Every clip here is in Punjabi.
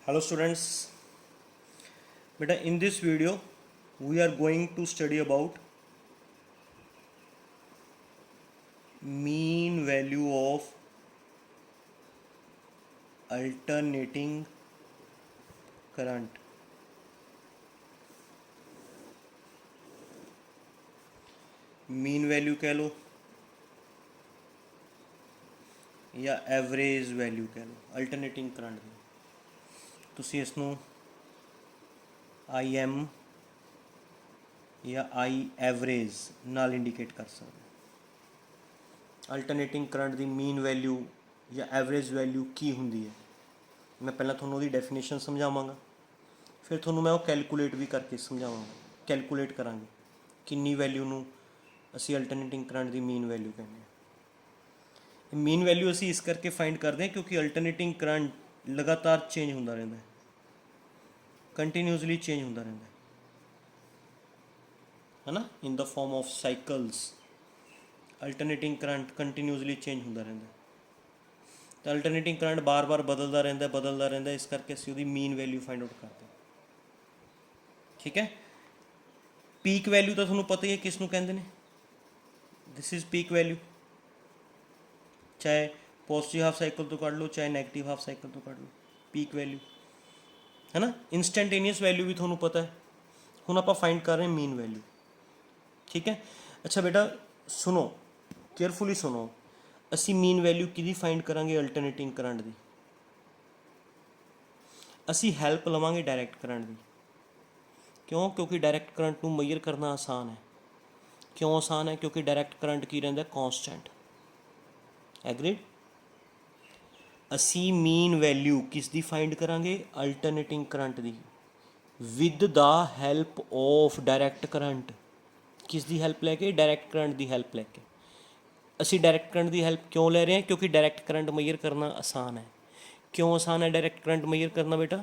Hello students, beta in this video we are going to study about mean value of alternating current. Mean value कह लो या एवरेज वैल्यू कह लो अल्टरनेटिंग करंट ਦੀ ਤੁਸੀਂ ਇਸ ਨੂੰ IM ਜਾਂ I ਐਵਰੇਜ ਨਾਲ ਇੰਡੀਕੇਟ ਕਰ ਸਕਦੇ ਹੋ। ਅਲਟਰਨੇਟਿੰਗ ਕਰੰਟ ਦੀ ਮੀਨ ਵੈਲਿਊ ਜਾਂ ਐਵਰੇਜ ਵੈਲਿਊ ਕੀ ਹੁੰਦੀ ਹੈ, ਮੈਂ ਪਹਿਲਾਂ ਤੁਹਾਨੂੰ ਉਹਦੀ ਡੈਫੀਨੇਸ਼ਨ ਸਮਝਾਵਾਂਗਾ, ਫਿਰ ਤੁਹਾਨੂੰ ਮੈਂ ਉਹ ਕੈਲਕੂਲੇਟ ਵੀ ਕਰਕੇ ਸਮਝਾਵਾਂਗਾ। ਕੈਲਕੂਲੇਟ ਕਰਾਂਗੇ ਕਿੰਨੀ ਵੈਲਿਊ ਨੂੰ ਅਸੀਂ ਅਲਟਰਨੇਟਿੰਗ ਕਰੰਟ ਦੀ ਮੀਨ ਵੈਲਿਊ ਕਹਿੰਦੇ ਹਾਂ। ਮੀਨ ਵੈਲਿਊ ਅਸੀਂ ਇਸ ਕਰਕੇ ਫਾਈਂਡ ਕਰਦੇ ਹਾਂ ਕਿਉਂਕਿ ਅਲਟਰਨੇਟਿੰਗ ਕਰੰਟ ਲਗਾਤਾਰ ਚੇਂਜ ਹੁੰਦਾ ਰਹਿੰਦਾ ਹੈ, ਕੰਟੀਨਿਊਸਲੀ ਚੇਂਜ ਹੁੰਦਾ ਰਹਿੰਦਾ ਹੈ ਨਾ, in the form of cycles. Alternating current continuously change ਹੁੰਦਾ ਰਹਿੰਦਾ ਤਾਂ ਅਲਟਰਨੇਟਿੰਗ ਕਰੰਟ ਬਾਰ-ਬਾਰ ਬਦਲਦਾ ਰਹਿੰਦਾ, ਇਸ ਕਰਕੇ ਅਸੀਂ ਉਹਦੀ ਮੀਨ ਵੈਲਿਊ ਫਾਈਂਡ ਆਊਟ ਕਰਦੇ ਹਾਂ। ਠੀਕ ਹੈ, ਪੀਕ ਵੈਲਿਊ ਤਾਂ ਤੁਹਾਨੂੰ ਪਤਾ ਹੀ ਹੈ ਕਿਸ ਨੂੰ ਕਹਿੰਦੇ ਨੇ। ਦਿਸ ਇਜ਼ ਪੀਕ ਵੈਲਿਊ, ਚਾਹੇ ਪੋਜ਼ੀਟਿਵ ਹਾਫ ਸਾਈਕਲ ਤੋਂ ਕੱਢ ਲਓ ਚਾਹੇ ਨੈਗੇਟਿਵ ਹਾਫ ਸਾਈਕਲ ਤੋਂ ਕੱਢ ਲਓ, ਪੀਕ ਵੈਲਿਊ ਹੈ ਨਾ। ਇੰਸਟੈਂਟੇਨੀਅਸ ਵੈਲਿਊ ਵੀ ਤੁਹਾਨੂੰ ਪਤਾ ਹੈ। ਹੁਣ ਆਪਾਂ ਫਾਈਂਡ ਕਰ ਰਹੇ ਮੀਨ ਵੈਲਿਊ। ਠੀਕ ਹੈ, ਅੱਛਾ ਬੇਟਾ ਸੁਣੋ, ਕੇਅਰਫੁਲੀ ਸੁਣੋ, ਅਸੀਂ ਮੀਨ ਵੈਲਿਊ ਕਿਹਦੀ ਫਾਈਂਡ ਕਰਾਂਗੇ? ਅਲਟਰਨੇਟਿੰਗ ਕਰੰਟ ਦੀ। ਅਸੀਂ ਹੈਲਪ ਲਵਾਂਗੇ ਡਾਇਰੈਕਟ ਕਰੰਟ ਦੀ। ਕਿਉਂ? ਕਿਉਂਕਿ ਡਾਇਰੈਕਟ ਕਰੰਟ ਨੂੰ ਮੇਜਰ ਕਰਨਾ ਆਸਾਨ ਹੈ। ਕਿਉਂ ਆਸਾਨ ਹੈ? ਕਿਉਂਕਿ ਡਾਇਰੈਕਟ ਕਰੰਟ ਕੀ ਰਹਿੰਦਾ? ਕੌਨਸਟੈਂਟ। ਐਗਰੀਡ। ਅਸੀਂ ਮੀਨ ਵੈਲਿਊ ਕਿਸ ਦੀ ਫਾਈਂਡ ਕਰਾਂਗੇ? Alternating current the, with the help of direct current. ਕਿਸ ਦੀ ਹੈਲਪ ਲੈ ਕੇ? ਡਾਇਰੈਕਟ ਕਰੰਟ ਦੀ ਹੈਲਪ ਲੈ ਕੇ। ਅਸੀਂ ਡਾਇਰੈਕਟ ਕਰੰਟ ਦੀ ਹੈਲਪ ਕਿਉਂ ਲੈ ਰਹੇ ਹਾਂ? ਕਿਉਂਕਿ ਡਾਇਰੈਕਟ ਕਰੰਟ ਮੇਜਰ ਕਰਨਾ ਆਸਾਨ ਹੈ। ਕਿਉਂ ਆਸਾਨ ਹੈ ਡਾਇਰੈਕਟ ਕਰੰਟ ਮੇਜਰ ਕਰਨਾ ਬੇਟਾ?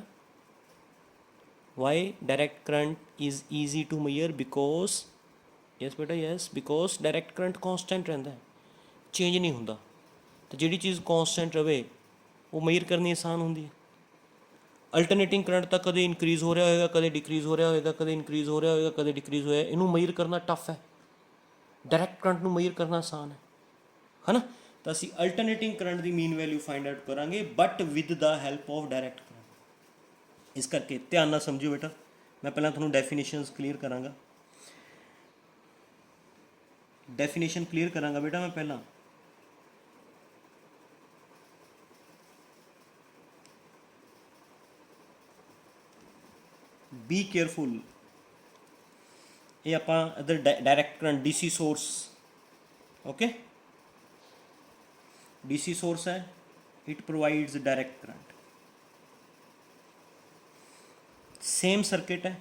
Why direct current is easy to measure? Because yes ਬੇਟਾ yes, because direct current constant ਰਹਿੰਦਾ ਹੈ, ਚੇਂਜ ਨਹੀਂ ਹੁੰਦਾ। ਅਤੇ ਜਿਹੜੀ ਚੀਜ਼ ਕੌਨਸਟੈਂਟ ਰਹੇ ਉਹ ਮੇਜਰ ਕਰਨੀ ਆਸਾਨ ਹੁੰਦੀ ਹੈ। ਅਲਟਰਨੇਟਿੰਗ ਕਰੰਟ ਤਾਂ ਕਦੇ ਇਨਕਰੀਜ਼ ਹੋ ਰਿਹਾ ਹੋਏਗਾ, ਕਦੇ ਡਿਕਰੀਜ਼ ਹੋ ਰਿਹਾ ਹੋਏਗਾ, ਕਦੇ ਇਨਕਰੀਜ਼ ਹੋ ਰਿਹਾ ਹੋਏਗਾ, ਕਦੇ ਡਿਕਰੀਜ਼ ਹੋਇਆ। ਇਹਨੂੰ ਮੇਜਰ ਕਰਨਾ ਟਫ ਹੈ। ਡਾਇਰੈਕਟ ਕਰੰਟ ਨੂੰ ਮੇਜਰ ਕਰਨਾ ਆਸਾਨ ਹੈ ਨਾ। ਤਾਂ ਅਸੀਂ ਅਲਟਰਨੇਟਿੰਗ ਕਰੰਟ ਦੀ ਮੀਨ ਵੈਲਿਊ ਫਾਈਂਡ ਆਊਟ ਕਰਾਂਗੇ, but with the help of direct current. ਇਸ ਕਰਕੇ ਧਿਆਨ ਨਾਲ ਸਮਝਿਓ ਬੇਟਾ, ਮੈਂ ਪਹਿਲਾਂ ਤੁਹਾਨੂੰ ਡੈਫੀਨੇਸ਼ਨਸ ਕਲੀਅਰ ਕਰਾਂਗਾ। ਡੈਫੀਨੇਸ਼ਨ ਕਲੀਅਰ ਕਰਾਂਗਾ ਬੇਟਾ ਮੈਂ ਪਹਿਲਾਂ। Be careful. ਇਹ ਆਪਾਂ ਇੱਧਰ direct current DC source, okay, DC source ਹੈ, it provides direct current. Same circuit है,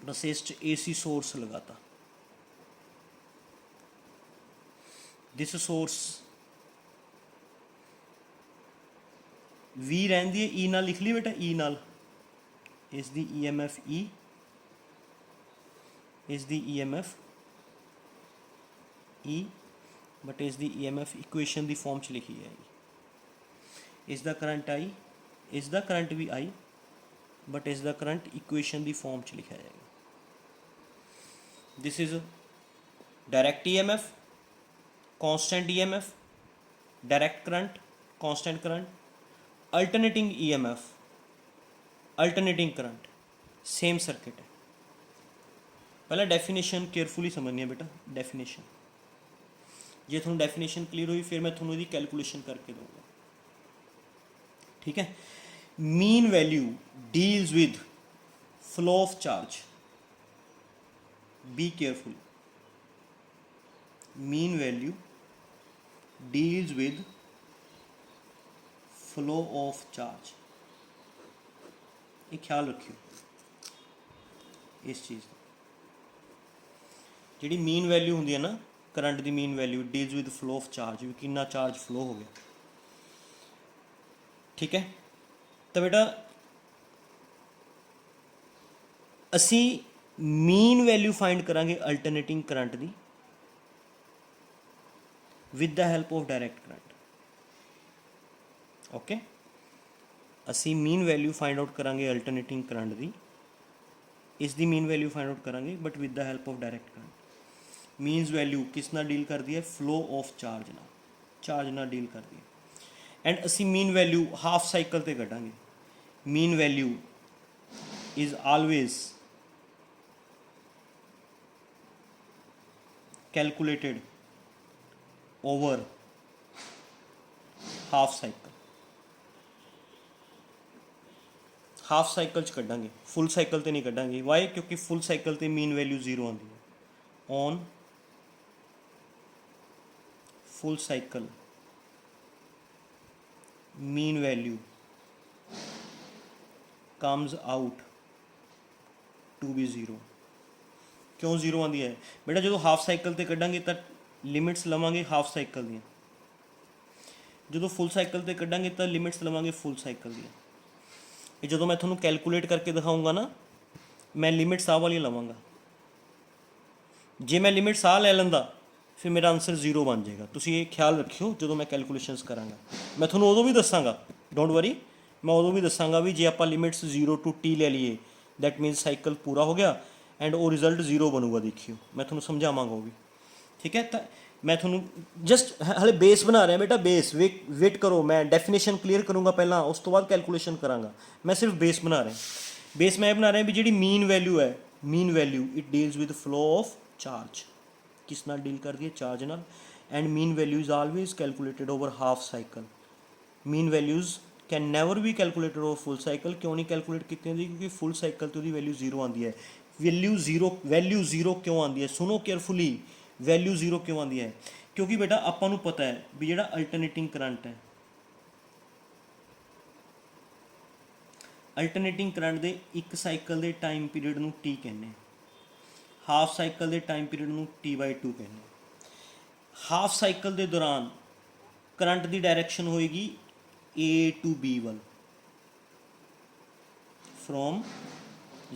बस इस AC सोर्स लगाता। दिस सोर्स V रहती है, E नाल लिख ली बेटा, E नाल इस दी EMF E, इस दी EMF E, बट इस दी EMF इक्वेशन दी फॉर्म च लिखी है। इस दा करंट I, इस दा करंट भी I, बट इस दा करंट इक्वेशन दी फॉर्म च लिखा जाएगा। This is direct EMF, constant EMF, direct current, constant current, alternating EMF, alternating current, same circuit है। पहला डेफिनेशन केयरफुली समझनी है बेटा। डेफिनेशन जे थोड़ा डेफिनेशन क्लियर हुई फिर मैं थोड़ा इसकी कैलकुलेशन करके दूंगा। ठीक है, mean value deals with flow of charge. Be careful, mean value deals with flow of charge. ये ख्याल रखियो इस चीज़ का। जी मीन वैल्यू होंगी है ना करंट की, mean value deals with flow of charge, भी कितना चार्ज फ्लो हो गया। ठीक है, तो बेटा असी मीन वैल्यू फाइंड करांगे अल्टरनेटिंग करंट की with the help of direct current. Okay, ਅਸੀਂ ਮੀਨ ਵੈਲਿਊ ਫਾਈਂਡ ਆਊਟ ਕਰਾਂਗੇ ਅਲਟਰਨੇਟਿੰਗ ਕਰੰਟ ਦੀ, ਇਸ ਦੀ ਮੀਨ ਵੈਲਿਊ ਫਾਈਂਡ ਆਊਟ ਕਰਾਂਗੇ but with the help of direct current. Means value ਕਿਸ ਨਾਲ ਡੀਲ ਕਰਦੀ ਹੈ? ਫਲੋ ਆਫ ਚਾਰਜ ਨਾਲ ਡੀਲ ਕਰਦੀ ਹੈ। ਐਂਡ ਅਸੀਂ ਮੀਨ ਵੈਲਿਊ ਹਾਫ ਸਾਈਕਲ ਤੇ ਕੱਢਾਂਗੇ। Mean value is always calculated over half cycle. Half cycle 'ਚ ਕੱਢਾਂਗੇ, ਫੁੱਲ ਸਾਈਕਲ ਤੇ ਨਹੀਂ ਕੱਢਾਂਗੇ। ਵਾਈ? ਕਿਉਂਕਿ ਫੁੱਲ ਸਾਈਕਲ ਤੇ ਮੀਨ ਵੈਲਿਊ 0 ਆਉਂਦੀ ਹੈ। On full cycle mean value comes out to be 0। ਕਿਉਂ 0 ਆਉਂਦੀ ਹੈ ਬੇਟਾ? ਜਦੋਂ ਹਾਫ ਸਾਈਕਲ ਤੇ ਕੱਢਾਂਗੇ ਤਾਂ ਲਿਮਿਟਸ ਲਵਾਂਗੇ ਹਾਫ ਸਾਈਕਲ ਦੀਆਂ, ਜਦੋਂ ਫੁੱਲ ਸਾਈਕਲ ਤੇ ਕੱਢਾਂਗੇ ਤਾਂ ਲਿਮਿਟਸ ਲਵਾਂਗੇ ਫੁੱਲ ਸਾਈਕਲ ਦੀਆਂ। ਇਹ ਜਦੋਂ ਮੈਂ ਤੁਹਾਨੂੰ ਕੈਲਕੂਲੇਟ ਕਰਕੇ ਦਿਖਾਊਂਗਾ ਨਾ, ਮੈਂ ਲਿਮਿਟਸ ਆਹ ਵਾਲੀਆਂ ਲਵਾਂਗਾ। ਜੇ ਮੈਂ ਲਿਮਿਟਸ ਆਹ ਲੈ ਲੈਂਦਾ ਫਿਰ ਮੇਰਾ ਆਨਸਰ 0 ਬਣ ਜਾਏਗਾ। ਤੁਸੀਂ ਇਹ ਖਿਆਲ ਰੱਖਿਓ ਜਦੋਂ ਮੈਂ ਕੈਲਕੂਲੇਸ਼ਨਸ ਕਰਾਂਗਾ। ਮੈਂ ਤੁਹਾਨੂੰ ਉਦੋਂ ਵੀ ਦੱਸਾਂਗਾ, ਡੋਂਟ ਵਰੀ, ਮੈਂ ਉਦੋਂ ਵੀ ਦੱਸਾਂਗਾ ਵੀ ਜੇ ਆਪਾਂ ਲਿਮਿਟਸ 0 to t ਲੈ ਲਈਏ ਦੈਟ ਮੀਨਸ ਸਾਈਕਲ ਪੂਰਾ ਹੋ ਗਿਆ ਐਂਡ ਉਹ ਰਿਜ਼ਲਟ 0 ਬਣੂਗਾ। ਦੇਖਿਓ ਮੈਂ ਤੁਹਾਨੂੰ ਸਮਝਾਵਾਂਗਾ ਉਹ ਵੀ, ਠੀਕ ਹੈ। ਤਾਂ ਮੈਂ ਤੁਹਾਨੂੰ ਜਸਟ ਹਾਲੇ ਬੇਸ ਬਣਾ ਰਿਹਾ ਬੇਟਾ, ਬੇਸ ਵੇਟ ਕਰੋ, ਮੈਂ ਡੈਫੀਨੇਸ਼ਨ ਕਲੀਅਰ ਕਰੂੰਗਾ ਪਹਿਲਾਂ, ਉਸ ਤੋਂ ਬਾਅਦ ਕੈਲਕੂਲੇਸ਼ਨ ਕਰਾਂਗਾ। ਮੈਂ ਸਿਰਫ ਬੇਸ ਬਣਾ ਰਿਹਾ। ਬੇਸ ਮੈਂ ਇਹ ਬਣਾ ਰਿਹਾ ਵੀ ਜਿਹੜੀ ਮੀਨ ਵੈਲਿਊ ਹੈ, mean value it deals with flow of charge. ਕਿਸ ਨਾਲ ਡੀਲ ਕਰਦੀ ਹੈ? ਚਾਰਜ ਨਾਲ। And mean value is always calculated over half cycle. Mean values can never be calculated over full cycle. ਕਿਉਂ ਨਹੀਂ ਕੈਲਕੂਲੇਟ ਕੀਤੀ ਜਾਂਦੀ? ਕਿਉਂਕਿ ਫੁੱਲ ਸਾਈਕਲ 'ਤੇ ਉਹਦੀ ਵੈਲਿਊ 0 ਆਉਂਦੀ ਹੈ। ਵੈਲਿਊ 0 ਕਿਉਂ ਆਉਂਦੀ ਹੈ? ਸੁਣੋ ਕੇਅਰਫੁਲੀ, ਵੈਲਿਊ 0 ਕਿਉਂ ਆਉਂਦੀ ਹੈ? ਕਿਉਂਕਿ ਬੇਟਾ ਆਪਾਂ ਨੂੰ ਪਤਾ ਹੈ ਵੀ ਜਿਹੜਾ ਅਲਟਰਨੇਟਿੰਗ ਕਰੰਟ ਹੈ, ਅਲਟਰਨੇਟਿੰਗ ਕਰੰਟ ਦੇ ਇੱਕ ਸਾਈਕਲ ਦੇ ਟਾਈਮ ਪੀਰੀਅਡ ਨੂੰ ਟੀ ਕਹਿੰਦੇ, ਹਾਫ ਸਾਈਕਲ ਦੇ ਟਾਈਮ ਪੀਰੀਅਡ ਨੂੰ t/2 ਕਹਿੰਦੇ। ਹਾਫ ਸਾਈਕਲ ਦੇ ਦੌਰਾਨ ਕਰੰਟ ਦੀ ਡਾਇਰੈਕਸ਼ਨ ਹੋਏਗੀ A to B ਵੱਲ, from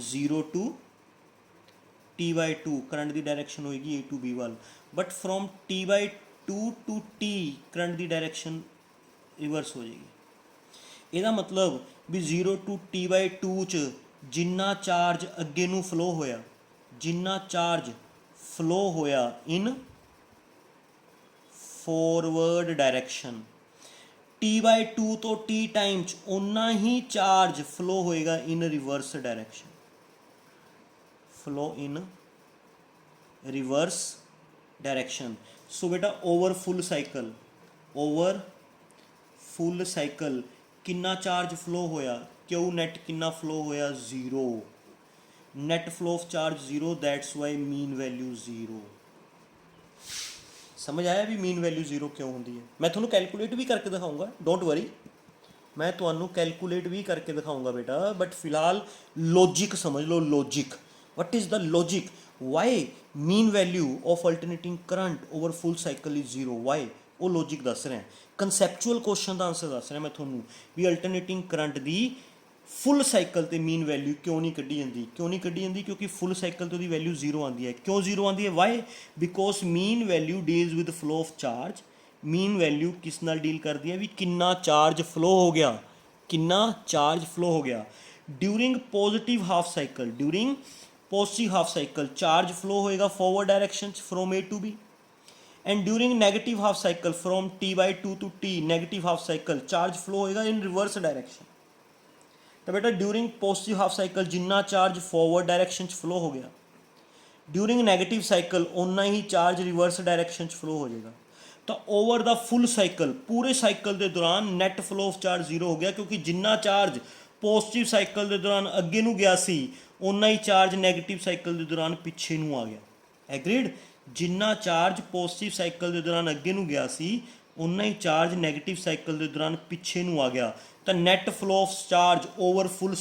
0 to t/2 current the direction ਹੋਏਗੀ A to B ਵੱਲ। But from t/2 to t current the direction reverse ਹੋ ਜਾਏਗੀ। ਇਹਦਾ ਮਤਲਬ ਵੀ 0 to t/2 'ਚ ਜਿੰਨਾ ਚਾਰਜ ਅੱਗੇ ਨੂੰ ਫਲੋ ਹੋਇਆ, ਜਿੰਨਾ ਚਾਰਜ ਫਲੋ ਹੋਇਆ ਇਨ ਫੋਰਵਰਡ ਡਾਇਰੈਕਸ਼ਨ, t/2 ਤੋਂ t ਟਾਈਮ 'ਚ ਓਨਾ ਹੀ ਚਾਰਜ ਫਲੋ ਹੋਏਗਾ ਇਨ ਰਿਵਰਸ ਡਾਇਰੈਕਸ਼ਨ, ਫਲੋ ਇਨ ਰਿਵਰਸ ਡਾਇਰੈਕਸ਼ਨ। ਸੋ ਬੇਟਾ ਓਵਰ ਫੁੱਲ ਸਾਈਕਲ ਕਿੰਨਾ ਚਾਰਜ ਫਲੋ ਹੋਇਆ? ਕਿਉਂ ਨੈਟ ਕਿੰਨਾ ਫਲੋ ਹੋਇਆ? 0। Net flow of charge 0, that's why mean value 0। ਸਮਝ ਆਇਆ ਵੀ ਮੀਨ ਵੈਲਿਊ 0 ਕਿਉਂ ਹੁੰਦੀ ਹੈ? ਮੈਂ ਤੁਹਾਨੂੰ ਕੈਲਕੂਲੇਟ ਵੀ ਕਰਕੇ ਦਿਖਾਊਂਗਾ, ਡੋਂਟ ਵਰੀ, ਮੈਂ ਤੁਹਾਨੂੰ ਕੈਲਕੂਲੇਟ ਵੀ ਕਰਕੇ ਦਿਖਾਊਂਗਾ ਬੇਟਾ। ਬਟ ਫਿਲਹਾਲ ਲੌਜਿਕ ਸਮਝ ਲਓ, logic. What is the logic? Why mean value of alternating current over full cycle is 0? Why? ਉਹ ਲੌਜਿਕ ਦੱਸ ਰਿਹਾ। ਕਨਸੈਪਚੁਅਲ ਕੁਐਸਚਨ ਦਾ ਆਨਸਰ ਦੱਸ ਰਿਹਾ ਮੈਂ ਤੁਹਾਨੂੰ ਵੀ ਅਲਟਰਨੇਟਿੰਗ ਕਰੰਟ ਦੀ ਫੁੱਲ ਸਾਈਕਲ ਤੇ ਮੀਨ ਵੈਲਿਊ ਕਿਉਂ ਨਹੀਂ ਕੱਢੀ ਜਾਂਦੀ? ਕਿਉਂ ਨਹੀਂ ਕੱਢੀ ਜਾਂਦੀ? ਕਿਉਂਕਿ ਫੁੱਲ ਸਾਈਕਲ ਤੇ ਉਹਦੀ ਵੈਲਿਊ 0 ਆਉਂਦੀ ਹੈ। ਕਿਉਂ 0 ਆਉਂਦੀ ਹੈ? Why? Because mean value deals with flow of charge. Mean value ਕਿਸ ਨਾਲ ਡੀਲ ਕਰਦੀ ਹੈ? ਵੀ ਕਿੰਨਾ ਚਾਰਜ ਫਲੋ ਹੋ ਗਿਆ, ਕਿੰਨਾ ਚਾਰਜ ਫਲੋ ਹੋ ਗਿਆ during positive half cycle. During positive half cycle charge flow ਹੋਏਗਾ ਫੋਰਵਰਡ ਡਾਇਰੈਕਸ਼ਨ 'ਚ from A to B। And during negative half cycle from t/2 to t negative half cycle charge flow ਹੋਏਗਾ ਇਨ ਰਿਵਰਸ ਡਾਇਰੈਕਸ਼ਨ। ਤਾਂ ਬੇਟਾ ਡਿਊਰਿੰਗ ਪੋਜ਼ਿਟਿਵ ਹਾਫ ਸਾਈਕਲ ਜਿੰਨਾ ਚਾਰਜ ਫੋਰਵਰਡ ਡਾਇਰੈਕਸ਼ਨ 'ਚ ਫਲੋ ਹੋ ਗਿਆ, ਡਿਊਰਿੰਗ ਨੈਗੇਟਿਵ ਸਾਈਕਲ ਓਨਾ ਹੀ ਚਾਰਜ ਰਿਵਰਸ ਡਾਇਰੈਕਸ਼ਨ 'ਚ ਫਲੋ ਹੋ ਜਾਏਗਾ। ਤਾਂ ਓਵਰ ਦਾ ਫੁੱਲ ਸਾਈਕਲ, ਪੂਰੇ ਸਾਈਕਲ ਦੇ ਦੌਰਾਨ ਨੈਟ ਫਲੋ ਆਫ ਚਾਰਜ 0 ਹੋ ਗਿਆ, ਕਿਉਂਕਿ ਜਿੰਨਾ ਚਾਰਜ ਪੋਜ਼ਿਟਿਵ ਸਾਈਕਲ ਦੇ ਦੌਰਾਨ ਅੱਗੇ ਨੂੰ ਗਿਆ ਸੀ ਓਨਾ ਹੀ ਚਾਰਜ ਨੈਗੇਟਿਵ ਸਾਈਕਲ ਦੇ ਦੌਰਾਨ ਪਿੱਛੇ ਨੂੰ ਆ ਗਿਆ। ਐਗਰੀਡ? ਜਿੰਨਾ ਚਾਰਜ ਪੋਜ਼ਿਟਿਵ ਸਾਈਕਲ ਦੇ ਦੌਰਾਨ ਅੱਗੇ ਨੂੰ ਗਿਆ ਸੀ ਓਨਾ ਹੀ ਚਾਰਜ ਨੈਗੇਟਿਵ ਸਾਈਕਲ ਦੇ ਦੌਰਾਨ ਪਿੱਛੇ ਨੂੰ ਆ ਗਿਆ। ਤਾਂ net flow of charge over full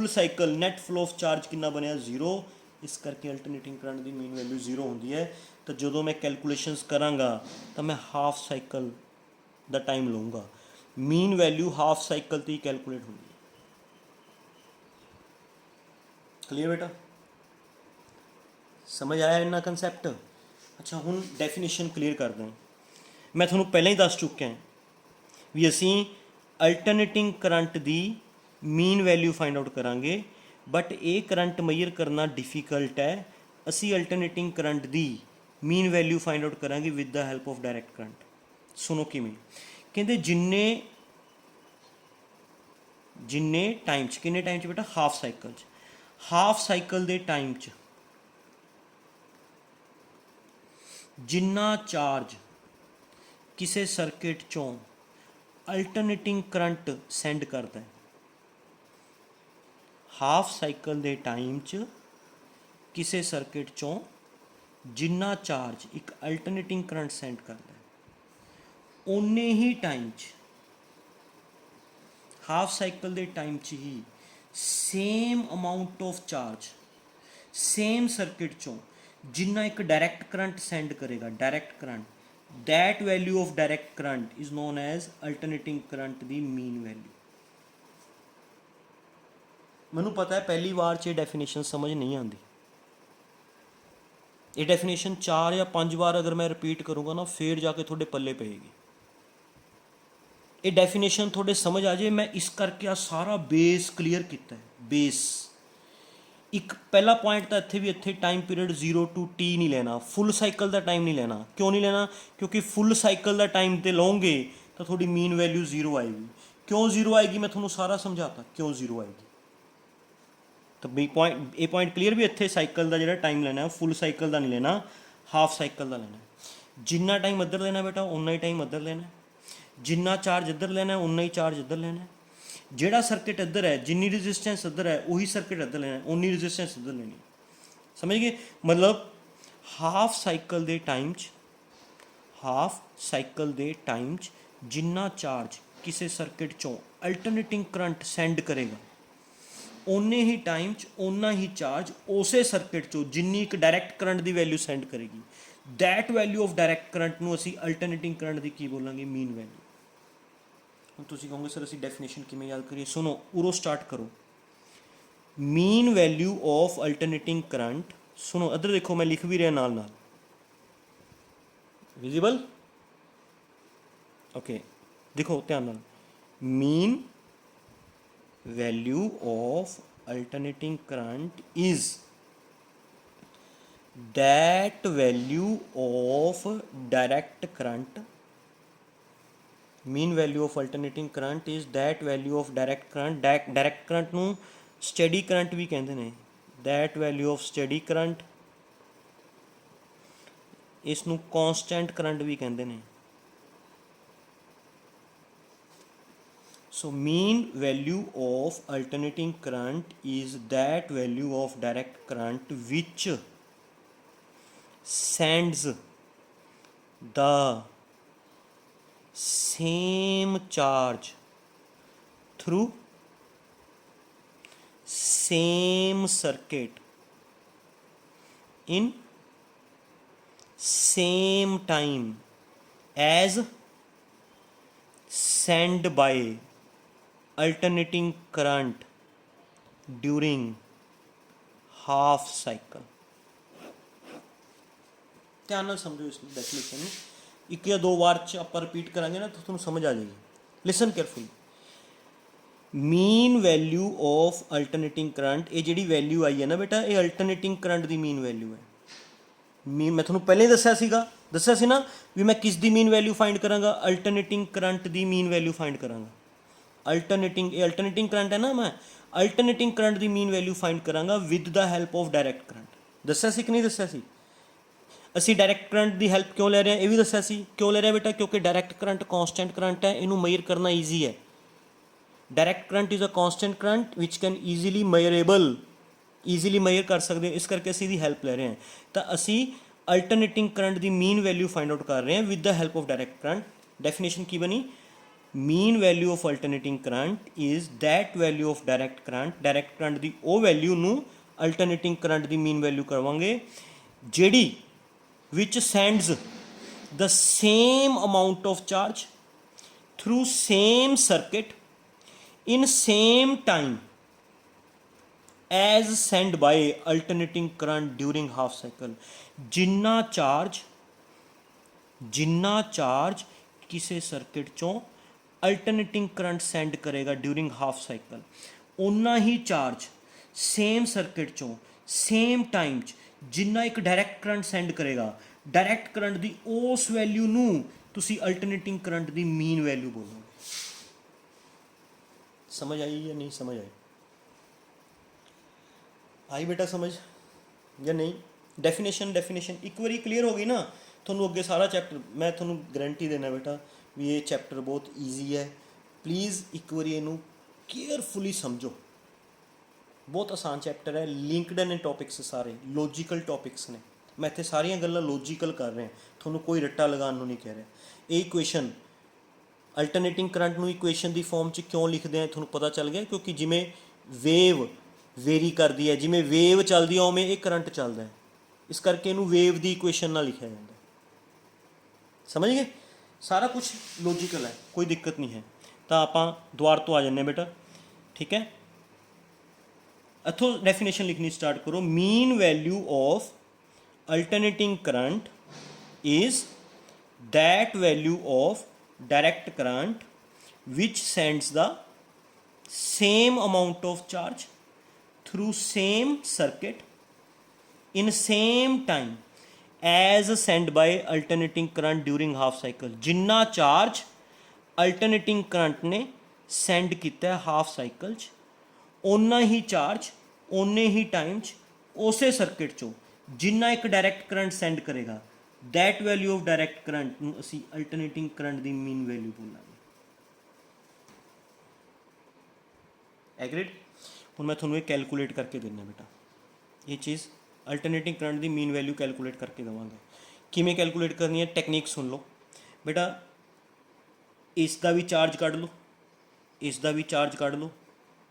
cycle net flow of charge ਕਿੰਨਾ ਬਣਿਆ? 0। ਇਸ ਕਰਕੇ ਅਲਟਰਨੇਟਿੰਗ ਕਰੰਟ ਦੀ ਮੀਨ ਵੈਲਿਊ 0 ਹੁੰਦੀ ਹੈ। ਤਾਂ ਜਦੋਂ ਮੈਂ ਕੈਲਕੂਲੇਸ਼ਨਸ ਕਰਾਂਗਾ ਤਾਂ ਮੈਂ ਹਾਫ ਸਾਈਕਲ ਦਾ ਟਾਈਮ ਲਊਂਗਾ। ਮੀਨ ਵੈਲਿਊ ਹਾਫ ਸਾਈਕਲ 'ਤੇ ਹੀ ਕੈਲਕੂਲੇਟ ਹੁੰਦੀ ਹੈ। ਕਲੀਅਰ ਬੇਟਾ? ਸਮਝ ਆਇਆ ਇੰਨਾ ਕੰਸੈਪਟ? ਅੱਛਾ ਹੁਣ ਡੈਫੀਨੇਸ਼ਨ ਕਲੀਅਰ ਕਰਦਾ। ਮੈਂ ਤੁਹਾਨੂੰ ਪਹਿਲਾਂ ਹੀ ਦੱਸ ਚੁੱਕਿਆ ਵੀ ਅਸੀਂ ਅਲਟਰਨੇਟਿੰਗ ਕਰੰਟ ਦੀ ਮੀਨ ਵੈਲਿਊ ਫਾਈਂਡ ਆਊਟ ਕਰਾਂਗੇ, ਬਟ ਇਹ ਕਰੰਟ ਮੇਜਰ ਕਰਨਾ ਡਿਫਿਕਲਟ ਹੈ। ਅਸੀਂ ਅਲਟਰਨੇਟਿੰਗ ਕਰੰਟ ਦੀ ਮੀਨ ਵੈਲਿਊ ਫਾਈਂਡ ਆਊਟ ਕਰਾਂਗੇ with the help of direct current. ਸੁਣੋ ਕਿਵੇਂ, ਕਹਿੰਦੇ ਜਿੰਨੇ ਟਾਈਮ 'ਚ, ਕਿੰਨੇ ਟਾਈਮ 'ਚ ਬੇਟਾ, ਹਾਫ ਸਾਈਕਲ 'ਚ, ਹਾਫ ਸਾਈਕਲ ਦੇ ਟਾਈਮ 'ਚ ਜਿੰਨਾ ਚਾਰਜ ਕਿਸੇ ਸਰਕਿਟ 'ਚੋਂ ਅਲਟਰਨੇਟਿੰਗ ਕਰੰਟ ਸੈਂਡ ਕਰਦਾ ਹੈ, ਹਾਫ ਸਾਈਕਲ ਦੇ ਟਾਈਮ 'ਚ ਕਿਸੇ ਸਰਕਿਟ 'ਚੋਂ ਜਿੰਨਾ ਚਾਰਜ ਇੱਕ ਅਲਟਰਨੇਟਿੰਗ ਕਰੰਟ ਸੈਂਡ ਕਰਦਾ ਹੈ, ਓਨੇ ਹੀ ਟਾਈਮ 'ਚ, ਹਾਫ ਸਾਈਕਲ ਦੇ ਟਾਈਮ 'ਚ ਹੀ same amount of charge same circuit 'ਚੋਂ ਜਿੰਨਾ ਇੱਕ ਡਾਇਰੈਕਟ ਕਰੰਟ ਸੈਂਡ ਕਰੇਗਾ, direct current, that value of direct current is known as alternating current the mean value। ਮੈਨੂੰ ਪਤਾ ਹੈ ਪਹਿਲੀ ਵਾਰ 'ਚ ਇਹ ਡੈਫੀਨੇਸ਼ਨ ਸਮਝ ਨਹੀਂ ਆਉਂਦੀ, ਇਹ ਡੈਫੀਨੇਸ਼ਨ 4 ਜਾਂ 5 ਵਾਰ ਅਗਰ ਮੈਂ ਰਿਪੀਟ ਕਰੂੰਗਾ ਨਾ ਫਿਰ ਜਾ ਕੇ ਤੁਹਾਡੇ ਪੱਲੇ ਪਏਗੀ। ਇਹ ਡੈਫੀਨੇਸ਼ਨ ਤੁਹਾਡੇ ਸਮਝ ਆ ਜਾਏ, ਮੈਂ ਇਸ ਕਰਕੇ ਆ ਸਾਰਾ ਬੇਸ ਕਲੀਅਰ ਕੀਤਾ ਹੈ। ਬੇਸ ਇੱਕ ਪਹਿਲਾ ਪੁਆਇੰਟ ਤਾਂ ਇੱਥੇ ਵੀ, ਇੱਥੇ ਟਾਈਮ ਪੀਰੀਅਡ 0 to t ਨਹੀਂ ਲੈਣਾ, ਫੁੱਲ ਸਾਈਕਲ ਦਾ ਟਾਈਮ ਨਹੀਂ ਲੈਣਾ। ਕਿਉਂ ਨਹੀਂ ਲੈਣਾ? ਕਿਉਂਕਿ ਫੁੱਲ ਸਾਈਕਲ ਦਾ ਟਾਈਮ ਤੇ ਲਓਗੇ ਤਾਂ ਤੁਹਾਡੀ ਮੀਨ ਵੈਲਿਊ 0 ਆਏਗੀ। ਕਿਉਂ 0 ਆਏਗੀ ਮੈਂ ਤੁਹਾਨੂੰ ਸਾਰਾ ਸਮਝਾਤਾ ਕਿਉਂ 0 ਆਏਗੀ। ਤਾਂ ਵੀ ਪੁਆਇੰਟ, ਇਹ ਪੁਆਇੰਟ ਕਲੀਅਰ ਵੀ ਇੱਥੇ ਸਾਈਕਲ ਦਾ ਜਿਹੜਾ ਟਾਈਮ ਲੈਣਾ ਫੁੱਲ ਸਾਈਕਲ ਦਾ ਨਹੀਂ ਲੈਣਾ, ਹਾਫ ਸਾਈਕਲ ਦਾ ਲੈਣਾ। ਜਿੰਨਾ ਟਾਈਮ ਇੱਧਰ ਲੈਣਾ ਬੇਟਾ ਉਨਾ ਹੀ ਟਾਈਮ ਇੱਧਰ ਲੈਣਾ, ਜਿੰਨਾ ਚਾਰਜ ਇੱਧਰ ਲੈਣਾ ਉਨਾ ਹੀ ਚਾਰਜ ਇੱਧਰ ਲੈਣਾ। ਜਿਹੜਾ ਸਰਕਿਟ ਇੱਧਰ ਹੈ, ਜਿੰਨੀ ਰਜਿਸਟੈਂਸ ਇੱਧਰ ਹੈ ਉਹੀ ਸਰਕਿਟ ਇੱਧਰ ਲੈਣਾ, ਉਨੀ ਰਜਿਸਟੈਂਸ ਇੱਧਰ ਲੈਣੀ। ਸਮਝ ਗਏ? ਮਤਲਬ ਹਾਫ ਸਾਈਕਲ ਦੇ ਟਾਈਮ 'ਚ, ਹਾਫ ਸਾਈਕਲ ਦੇ ਟਾਈਮ 'ਚ ਜਿੰਨਾ ਚਾਰਜ ਕਿਸੇ ਸਰਕਿਟ 'ਚੋਂ ਅਲਟਰਨੇਟਿੰਗ ਕਰੰਟ ਸੈਂਡ ਕਰੇਗਾ, ਓਨੇ ਹੀ ਟਾਈਮ 'ਚ ਓਨਾ ਹੀ ਚਾਰਜ ਉਸੇ ਸਰਕਿਟ 'ਚੋਂ ਜਿੰਨੀ ਇੱਕ ਡਾਇਰੈਕਟ ਕਰੰਟ ਦੀ ਵੈਲਿਊ ਸੈਂਡ ਕਰੇਗੀ, that value of direct current ਨੂੰ ਅਸੀਂ ਅਲਟਰਨੇਟਿੰਗ ਕਰੰਟ ਦੀ ਕੀ ਬੋਲਾਂਗੇ? ਮੀਨ ਵੈਲਿਊ। ਹੁਣ ਤੁਸੀਂ ਕਹੋਗੇ ਸਰ ਅਸੀਂ ਡੈਫੀਨੇਸ਼ਨ ਕਿਵੇਂ ਯਾਦ ਕਰੀਏ? ਸੁਣੋ, ਉਰੋਂ ਸਟਾਰਟ ਕਰੋ। ਮੀਨ ਵੈਲਿਊ ਆਫ ਅਲਟਰਨੇਟਿੰਗ ਕਰੰਟ, ਸੁਣੋ ਇੱਧਰ ਦੇਖੋ ਮੈਂ ਲਿਖ ਵੀ ਰਿਹਾ ਨਾਲ ਨਾਲ, ਵਿਜ਼ੀਬਲ? ਓਕੇ ਦੇਖੋ ਧਿਆਨ ਨਾਲ। Mean value of alternating current is that value of direct current, mean value of alternating current is that value of direct current, direct current ਨੂੰ steady current ਵੀ ਕਹਿੰਦੇ ਨੇ, that value of steady current, ਇਸ ਨੂੰ constant current ਵੀ ਕਹਿੰਦੇ ਨੇ। So mean value of alternating current is that value of direct current which sends the same charge through same circuit in same time as sent by alternating current during half cycle। ਧਿਆਨ ਨਾਲ ਸਮਝੋ ਇਸ ਡੈਫੀਨੇਸ਼ਨ ਨੂੰ, ਇੱਕ ਜਾਂ ਦੋ ਵਾਰ 'ਚ ਆਪਾਂ ਰਿਪੀਟ ਕਰਾਂਗੇ ਨਾ ਤਾਂ ਤੁਹਾਨੂੰ ਸਮਝ ਆ ਜਾਏਗੀ। ਲਿਸਨ carefully. Mean value of alternating current, ਇਹ ਜਿਹੜੀ ਵੈਲਿਊ ਆਈ ਹੈ ਨਾ ਬੇਟਾ, ਇਹ ਅਲਟਰਨੇਟਿੰਗ ਕਰੰਟ ਦੀ ਮੀਨ ਵੈਲਿਊ ਹੈ। ਮੈਂ ਤੁਹਾਨੂੰ ਪਹਿਲਾਂ ਹੀ ਦੱਸਿਆ ਸੀ ਨਾ ਵੀ ਮੈਂ ਕਿਸ ਦੀ ਮੀਨ ਵੈਲਿਊ ਫਾਈਂਡ ਕਰਾਂਗਾ? ਅਲਟਰਨੇਟਿੰਗ ਕਰੰਟ ਦੀ ਮੀਨ ਵੈਲਿਊ ਫਾਈਂਡ ਕਰਾਂਗਾ। ਇਹ ਅਲਟਰਨੇਟਿੰਗ ਕਰੰਟ ਹੈ ਨਾ, ਮੈਂ ਅਲਟਰਨੇਟਿੰਗ ਕਰੰਟ ਦੀ ਮੀਨ ਵੈਲਿਊ ਫਾਈਂਡ ਕਰਾਂਗਾ with the help of direct current. ਦੱਸਿਆ ਸੀ ਕਿ ਨਹੀਂ ਦੱਸਿਆ ਸੀ? ਅਸੀਂ ਡਾਇਰੈਕਟ ਕਰੰਟ ਦੀ ਹੈਲਪ ਕਿਉਂ ਲੈ ਰਹੇ ਹਾਂ ਇਹ ਵੀ ਦੱਸਿਆ ਸੀ। ਕਿਉਂ ਲੈ ਰਹੇ ਬੇਟਾ? ਕਿਉਂਕਿ ਡਾਇਰੈਕਟ ਕਰੰਟ ਕੌਨਸਟੈਂਟ ਕਰੰਟ ਹੈ, ਇਹਨੂੰ ਮੇਜਰ ਕਰਨਾ ਈਜ਼ੀ ਹੈ। Direct current is a constant current which can easily measure ਕਰ ਸਕਦੇ, ਇਸ ਕਰਕੇ ਅਸੀਂ ਇਹਦੀ ਹੈਲਪ ਲੈ ਰਹੇ ਹਾਂ। ਤਾਂ ਅਸੀਂ ਅਲਟਰਨੇਟਿੰਗ ਕਰੰਟ ਦੀ ਮੀਨ ਵੈਲਿਊ ਫਾਈਂਡ ਆਊਟ ਕਰ ਰਹੇ ਹਾਂ with the help of direct current. Definition ਕੀ ਬਣੀ? Mean value of alternating current is that value of direct current, direct current ਦੀ ਉਹ ਵੈਲਿਊ ਨੂੰ ਅਲਟਰਨੇਟਿੰਗ ਕਰੰਟ ਦੀ ਮੀਨ ਵੈਲਿਊ ਕਰਵਾਵਾਂਗੇ ਜਿਹੜੀ which sends the same amount of charge through same circuit in same time as sent by alternating current during half cycle। ਜਿੰਨਾ ਚਾਰਜ ਕਿਸੇ ਸਰਕਿਟ ਚੋਂ अल्टरनेटिंग करंट सेंड करेगा ड्यूरिंग हाफ साइकिल, उन्ना ही चार्ज सेम सर्किट चों सेम टाइम च जिन्ना एक डायरैक्ट करंट सेंड करेगा, डायरैक्ट करंट दी उस वैल्यू नूं तुसी अल्टरनेटिंग करंट दी मीन वैल्यू बोलोगे। समझ आई या नहीं समझ आई? आई बेटा समझ या नहीं? डेफिनेशन एक बारी क्लीयर हो गई ना, थोनों अगे सारा चैप्टर मैं थोनों गारंटी देना बेटा भी ये चैप्टर बहुत ईजी है। प्लीज़ एक बारी इनू केयरफुली समझो, बहुत आसान चैप्टर है, लिंकड ने टॉपिक्स सारे लॉजिकल टॉपिक्स ने। मैं इत्थे सारियां गल्लां लॉजिकल कर रहा, थोनों कोई रट्टा लगाने नूं नहीं कह रहा। ये इक्वेशन अल्टरनेटिंग करंट नूं इक्वेशन की फॉर्म च क्यों लिखते हैं थोनों पता चल गया, क्योंकि जिमें वेव वेरी करती है, जिमें वेव चलती है उवें ये करंट चलता है, इस करके इनू वेव की इक्वेशन ना लिखा जाता है। समझ गए? सारा कुछ लॉजिकल है, कोई दिक्कत नहीं है। तो आप द्वार तो आ जाने बेटा, ठीक है। इत्थों डेफिनेशन लिखनी स्टार्ट करो। Mean value of alternating current is that value of direct current which sends the same amount of charge through same circuit in same time as sent by alternating current during half cycle। Jinnah charge alternating current ने सेंड किया हाफ साइकिल च, उन्ना ही चार्ज उन्ने ही टाइम च उसे सर्किट चो जिन्ना एक डायरैक्ट करंट सेंड करेगा, that value of direct current नूं असीं अल्टरनेटिंग करंट दी मीन वैल्यू बोलांगे। एग्रीड? हुण मैं तुहानूं ये कैलकुलेट करके देना बेटा, ये चीज़ अल्टरनेटिंग करंट दी मीन वैल्यू कैलकुलेट करके देवांगे। किवें कैलकुलेट करनी है, टैक्नीक सुन लो बेटा। इसका भी चार्ज कढ लो, इसका भी चार्ज कढ लो,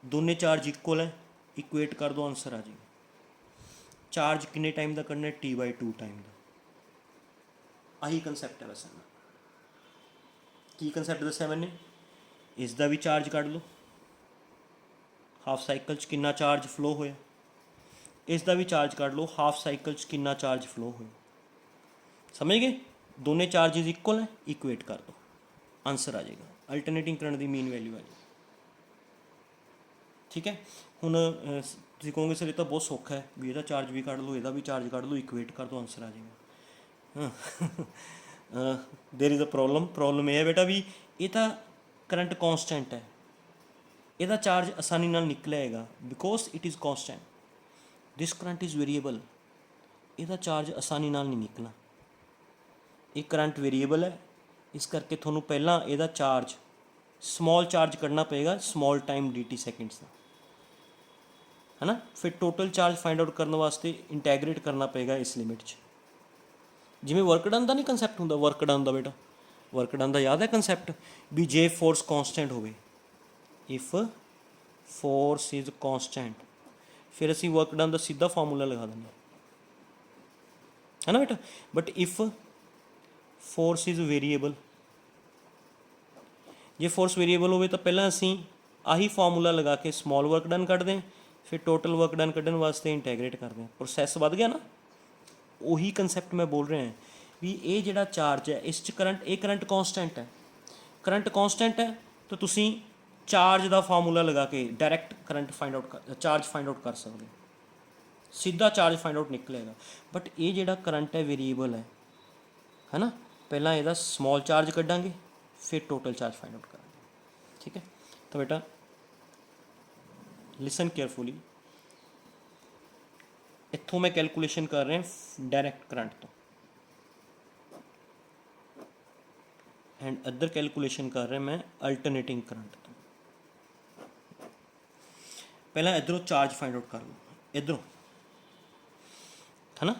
दोनों चार्ज इक्वल है, इक्वेट कर दो, आंसर आ जाएगा। चार्ज किन्ने टाइम का कढना है? T/2 टाइम का। आही कंसैप्ट है वैसे ना, की कंसैप्ट दस्या मैंने? इसका भी चार्ज कढ लो, हाफ साइकिल च कितना चार्ज फ्लो होया, इसका भी चार्ज कढ लो, हाफ साइकिल च कितना चार्ज फ्लो होया। समझ गए? दोनों चार्जेस इक्वल है, इक्वेट कर दो, आंसर आ जाएगा। अल्टरनेटिंग करंट की मीन वैल्यू आ जाएगी। ठीक है। हुण तुसीं कहोगे सर ये तो बहुत सौखा है भी, ਇਹਦਾ चार्ज भी कढ लो, ਇਹਦਾ भी चार्ज कढ लो, इक्वेट कर दो, आंसर आ जाएगा। देर इज़ अ प्रॉब्लम यह है बेटा भी ये तो करंट कॉन्सटेंट है, ਇਹਦਾ चार्ज आसानी नाल निकलेगा because it is constant. This current is variable, ਇਹਦਾ चार्ज आसानी नाल नहीं निकलना। ये करंट वेरीएबल है, इस करके थोनों पहला ਇਹਦਾ चार्ज स्मॉल चार्ज करना पेगा, स्मॉल टाइम dt सेकेंड्स का, है ना। फिर टोटल चार्ज फाइंड आउट करने वास्ते इंटैग्रेट करना पेगा इस लिमिट च। जिमें वर्क डन का नहीं कंसैप्ट होंदा, वर्क डन का बेटा, वर्क डन का याद है कंसैप्ट भी, जे फोर्स कॉन्सटेंट होवे, इफ फोर्स इज कॉन्सटेंट, फिर असी वर्क डन का सीधा फार्मूला लगा देंगे, है ना बेटा। But if force is variable, J force variable होवे तो पहला असी आही फार्मूला लगा के स्मॉल वर्क डन कढ़ दें, फिर टोटल वर्क डन कढ़न वास्ते इंटैग्रेट कर दें, प्रोसैस बढ़ गया ना। ਉਹੀ कंसैप्ट मैं बोल रहा है भी ये जिहड़ा चार्ज है इस करंट, ये करंट कॉन्सटेंट है, करंट कॉन्सटेंट है तो तुसी चार्ज का फार्मूला लगा के डायरैक्ट करंट फाइंड आउट कर, चार्ज फाइंड आउट कर सकते, सीधा चार्ज फाइंड आउट निकलेगा। बट ये जिहड़ा करंट है वेरीएबल है ना, पहला ਇਹਦਾ स्मॉल चार्ज कढ़ांगे, फिर टोटल चार्ज फाइंड आउट करेंगे। ठीक है। तो बेटा लिसन केयरफुली, इत्थों मैं कैलकुलेशन कर रहा डायरैक्ट करंट तो, एंड अदर कैलकुलेशन कर रहा मैं अल्टरनेटिंग करंट तो। पहला इधरों चार्ज फाइंड आउट कर लो, इधरों, है ना।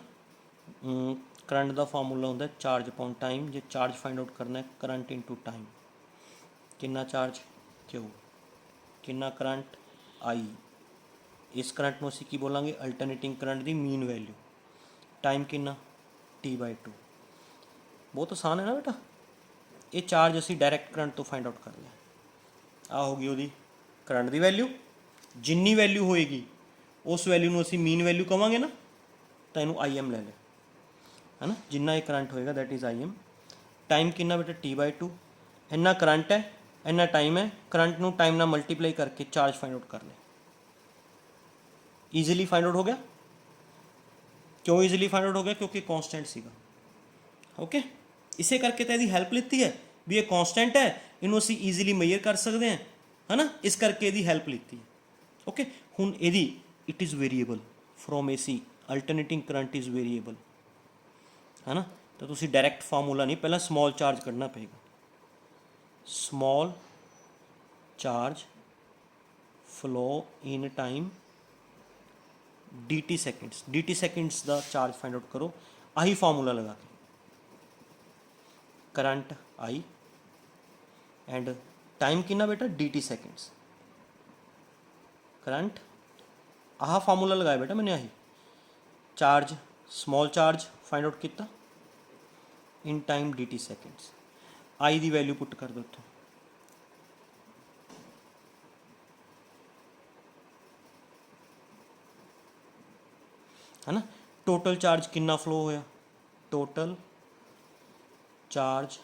करंट का फार्मूला होंदा चार्ज अपॉन टाइम, जे चार्ज फाइंड आउट करना है करंट इनटू टाइम, कितना चार्ज क्यू, कितना करंट आई, इस करंट में असीं की बोलांगे अल्टरनेटिंग करंट की मीन वैल्यू, टाइम कितना T/2। बहुत आसान है ना बेटा। ये चार्ज असीं डायरैक्ट करंट तो फाइंड आउट कर लिया, आ होगी वो करंट की वैल्यू, जिन्नी वैल्यू होएगी उस वैल्यू में असीं मीन वैल्यू कहांगे ना, तो इनू IM ले ले, है ना। जिन्ना ये करंट होएगा दैट इज़ IM। टाइम कितना बेटा T/2, इन्ना करंट है ਇੰਨਾ ਟਾਈਮ ਹੈ, ਕਰੰਟ ਨੂੰ ਟਾਈਮ ਨਾਲ ਮਲਟੀਪਲਾਈ ਕਰਕੇ ਚਾਰਜ ਫਾइंड आउट ਕਰ ਲੈ। ਈਜ਼ੀਲੀ ਫਾइंड आउट ਹੋ ਗਿਆ। ਕਿਉਂ ਈਜ਼ੀਲੀ ਫਾइंड आउट ਹੋ ਗਿਆ? ਕਿਉਂਕਿ ਕੌਨਸਟੈਂਟ ਸੀਗਾ। ਓਕੇ, ਇਸੇ ਕਰਕੇ ਤਾਂ ਇਹਦੀ ਹੈਲਪ ਲਿੱਤੀ ਹੈ ਵੀ ਇਹ ਕੌਨਸਟੈਂਟ ਹੈ, ਇਹਨੂੰ ਅਸੀਂ ਈਜ਼ੀਲੀ ਮੇਜਰ ਕਰ ਸਕਦੇ ਹਾਂ, ਹੈ ਨਾ, ਇਸ ਕਰਕੇ ਇਹਦੀ ਹੈਲਪ ਲਿੱਤੀ ਹੈ। ਓਕੇ, ਹੁਣ ਇਹਦੀ it is variable from AC, alternating current is variable, ਹੈ ਨਾ। ਤਾਂ ਤੁਸੀਂ ਡਾਇਰੈਕਟ ਫਾਰਮੂਲਾ ਨਹੀਂ, ਪਹਿਲਾਂ ਸਮੋਲ ਚਾਰਜ ਕੱਢਣਾ ਪਏਗਾ। Small charge flow in time dt seconds, dt seconds ਦਾ ਚਾਰਜ ਫਾइंड आउट करो, ਆਹੀ ਫਾਰਮੂਲਾ ਲਗਾ ਕੇ। करंट I एंड टाइम कितना बेटा dt सेकेंड्स। करंट आह फार्मूला लगाया बेटा मैंने, आही charge small charge find out किया in time dt seconds. I की वैल्यू पुट कर दो इतों, है ना। टोटल चार्ज कितना फ्लो होया, total charge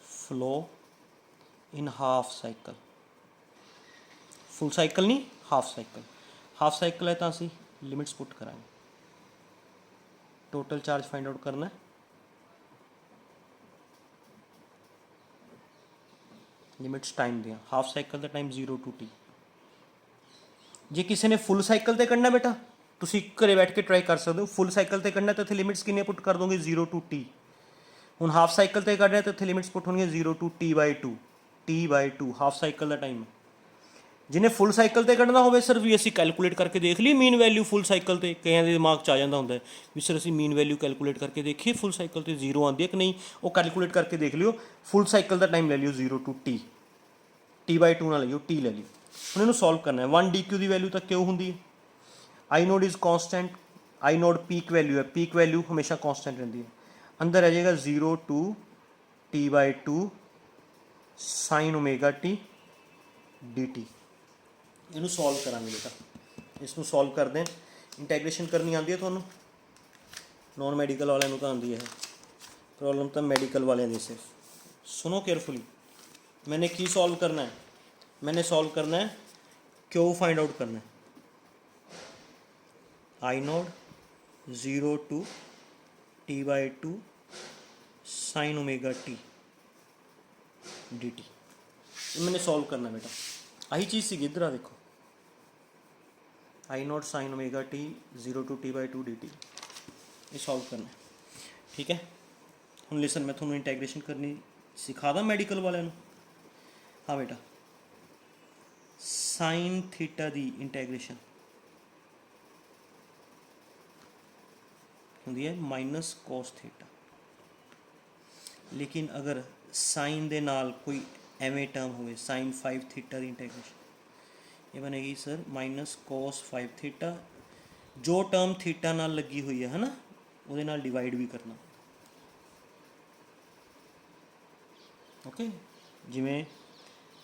flow in half cycle, full cycle नहीं हाफ साइकिल। हाफ साइकिल है तो असी लिमिट्स पुट करांगे। टोटल चार्ज फाइंड आउट करना है, लिमिट्स टाइम दिया, हाफ साइकिल का टाइम 0 to t। जे किसी ने फुल साइकिल ते करना बेटा, तुसी घरे बैठ के ट्राई कर सकते हो। फुल साइकिल ते करना तो इतने लिमिट्स कितने पुट कर दोगे 0 to t। ਹੁਣ हाफ साइकिल ਤੇ करना तो इतने लिमिट्स पुट होंगे 0 to t/2 हाफ साइकिल का टाइम। जिन्हें फुल साइकिल ਤੇ ਕੱਢਣਾ ਹੋਵੇ ਸਰ ਵੀ ਅਸੀਂ ਕੈਲਕੂਲੇਟ ਕਰਕੇ ਦੇਖ ਲਈ ਮੀਨ ਵੈਲਿਊ ਫੁੱਲ ਸਾਈਕਲ ਤੇ, ਕਈਆਂ ਦੇ ਦਿਮਾਗ 'ਚ ਆ ਜਾਂਦਾ ਹੁੰਦਾ ਵੀ ਸਰ ਅਸੀਂ ਮੀਨ ਵੈਲਿਊ ਕੈਲਕੂਲੇਟ ਕਰਕੇ ਦੇਖੀਏ ਫੁੱਲ ਸਾਈਕਲ ਤੇ 0 ਆਉਂਦੀ ਹੈ ਕਿ ਨਹੀਂ, ਉਹ ਕੈਲਕੂਲੇਟ ਕਰਕੇ ਦੇਖ ਲਿਓ। ਫੁੱਲ ਸਾਈਕਲ ਦਾ ਟਾਈਮ ਲੈ ਲਿਓ 0 to t/2 ਨਾ ਲਈਓ, t ਲੈ ਲਿਓ। ਹੁਣ ਇਹਨੂੰ ਸੋਲਵ ਕਰਨਾ ਹੈ। 1 dq ਦੀ ਵੈਲਿਊ ਤਾਂ ਕਿਉਂ ਹੁੰਦੀ ਹੈ, I nought is constant, I nought peak value है, पीक वैल्यू हमेशा कॉन्स्टेंट रहती है। अंदर आ जाएगा 0 to t/2 sine omega t dt। ਇਹਨੂੰ ਸੋਲਵ ਕਰਾਂਗੇ ਬੇਟਾ, ਇਸ ਨੂੰ ਸੋਲਵ ਕਰਦੇ ਹਾਂ। ਇੰਟੈਗਰੇਸ਼ਨ ਕਰਨੀ ਆਉਂਦੀ ਹੈ ਤੁਹਾਨੂੰ, ਨॉन ਮੈਡੀਕਲ ਵਾਲਿਆਂ ਨੂੰ ਤਾਂ ਆਉਂਦੀ ਹੈ। प्रॉब्लम तो मेडिकल वाले दी सिर्फ सुनो केयरफुली। मैंने की सॉल्व करना है, मैंने सॉल्व करना है क्यों फाइंड आउट करना है। I nought 0 to t/2 sine omega t d t, मैंने सॉल्व करना बेटा। आही चीज़ सी इधर आ देखो, I nought sine omega t 0 to t/2 d t, ये सॉल्व करना है। ठीक है, हम लिसन मैं थोड़ा इंटैग्रेशन करनी सिखा दा मैडिकल वाले। हाँ बेटा, साइन थीटा दी इंटैग्रेशन होंदी है माइनस कोस थीटा, लेकिन अगर साइन दे नाल कोई एवें टर्म होवे, साइन 5 थीटा की इंटैग्रेशन ये बनेगी सर माइनस कोस 5 थीटा। जो टर्म थीटा नाल लगी हुई है ना, वो नाल डिवाइड भी करना। ओके, जिमें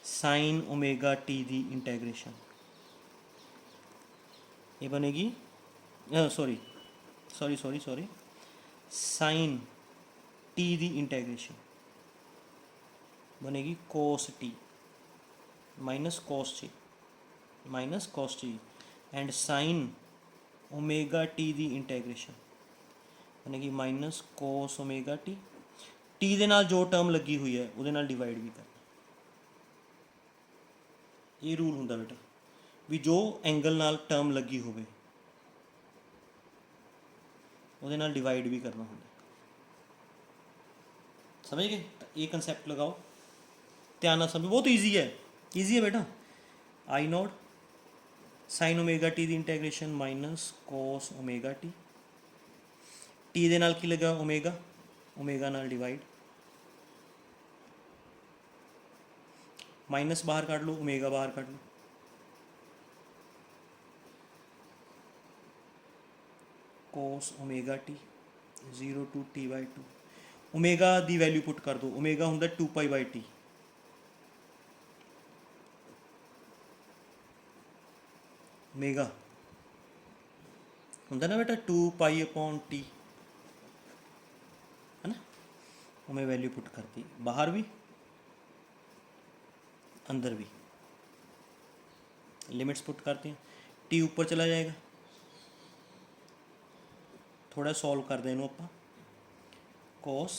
साइन ओमेगा टी की इंटैग्रेशन ये बनेगी, सॉरी साइन टी की इंटैग्रेशन बनेगी cos t minus cos t and sine omega t की इंटैग्रेशन बनेगी minus cos omega t. T दे नाल जो टर्म लगी हुई है वो डिवाइड भी करना। ये रूल होंदा बेटा भी जो एंगल नाल टर्म लगी होवे ਉਹਦੇ ਨਾਲ डिवाइड भी करना होंगे। समझ गए? ये कंसैप्ट लगाओ, ध्यान ना समझो, बहुत ईजी है बेटा। I nought sine omega t की integration minus cos omega t, t दे नाल की लगा ओमेगा नाल डिवाइड, माइनस बाहर काट लो, ओमेगा बाहर काट लो, cos omega t 0 to t/2। Omega की वैल्यू पुट कर दो, ओमेगा होंगे 2π/t, ओमेगा होंगे ना बेटा 2π/t, है ना। मैं वैल्यू पुट कर दी बाहर भी, अंदर भी लिमिट्स पुट करते हैं, टी ऊपर चला जाएगा। थोड़ा सॉल्व करते हैं आप, cos